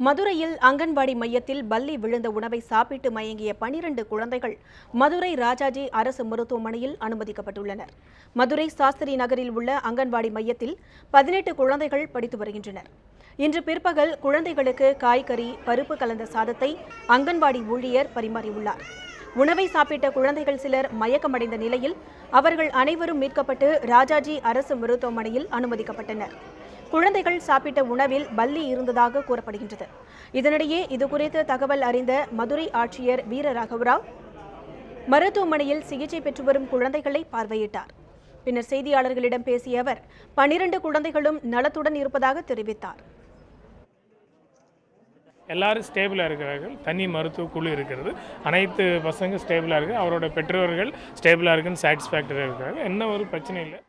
மதுரையில் அங்கன்வாடி மையத்தில் பல்லி விழுந்த உணவை சாப்பிட்டு மயங்கிய 12 குழந்தைகள் மதுரை ராஜாஜி அரசு மருத்துவமனையில் அனுமதிக்கப்பட்டுள்ளனர். மதுரை சாஸ்திரி நகரில் உள்ள அங்கன்வாடி மையத்தில் 18 குழந்தைகள் படித்து வருகின்றனர். இன்று பிற்பகல் குழந்தைகளுக்கு காய்கறி, பருப்பு கலந்த சாதத்தை அங்கன்வாடி ஊழியர் பரிமாறியுள்ளார். உணவை சாப்பிட்ட குழந்தைகள் சிலர் மயக்கமடைந்த நிலையில் அவர்கள் அனைவரும் மீட்கப்பட்டு ராஜாஜி அரசு மருத்துவமனையில் அனுமதிக்கப்பட்டனர். குழந்தைகள் சாப்பிட்ட உணவில் பல்லி இருந்ததாக கூறப்படுகின்றது. இதனிடையே இதுகுறித்து தகவல் அறிந்த மதுரை ஆட்சியர் வீரராகவராவ் மருத்துவமனையில் சிகிச்சை பெற்று வரும் குழந்தைகளை பார்வையிட்டார். பின்னர் செய்தியாளர்களிடம் பேசிய அவர் 12 குழந்தைகளும் நலத்துடன் இருப்பதாக தெரிவித்தார். எல்லாரும் ஸ்டேபிளாக இருக்கிறார்கள். தனி மருத்துவ குழு இருக்கிறது. அனைத்து பசங்க ஸ்டேபிளாக இருக்குது. அவரோட பெற்றோர்கள் ஸ்டேபிளாக இருக்குன்னு சாட்டிஸ்ஃபேக்டரியாக இருக்கிறாங்க. என்ன ஒரு பிரச்சனை இல்லை.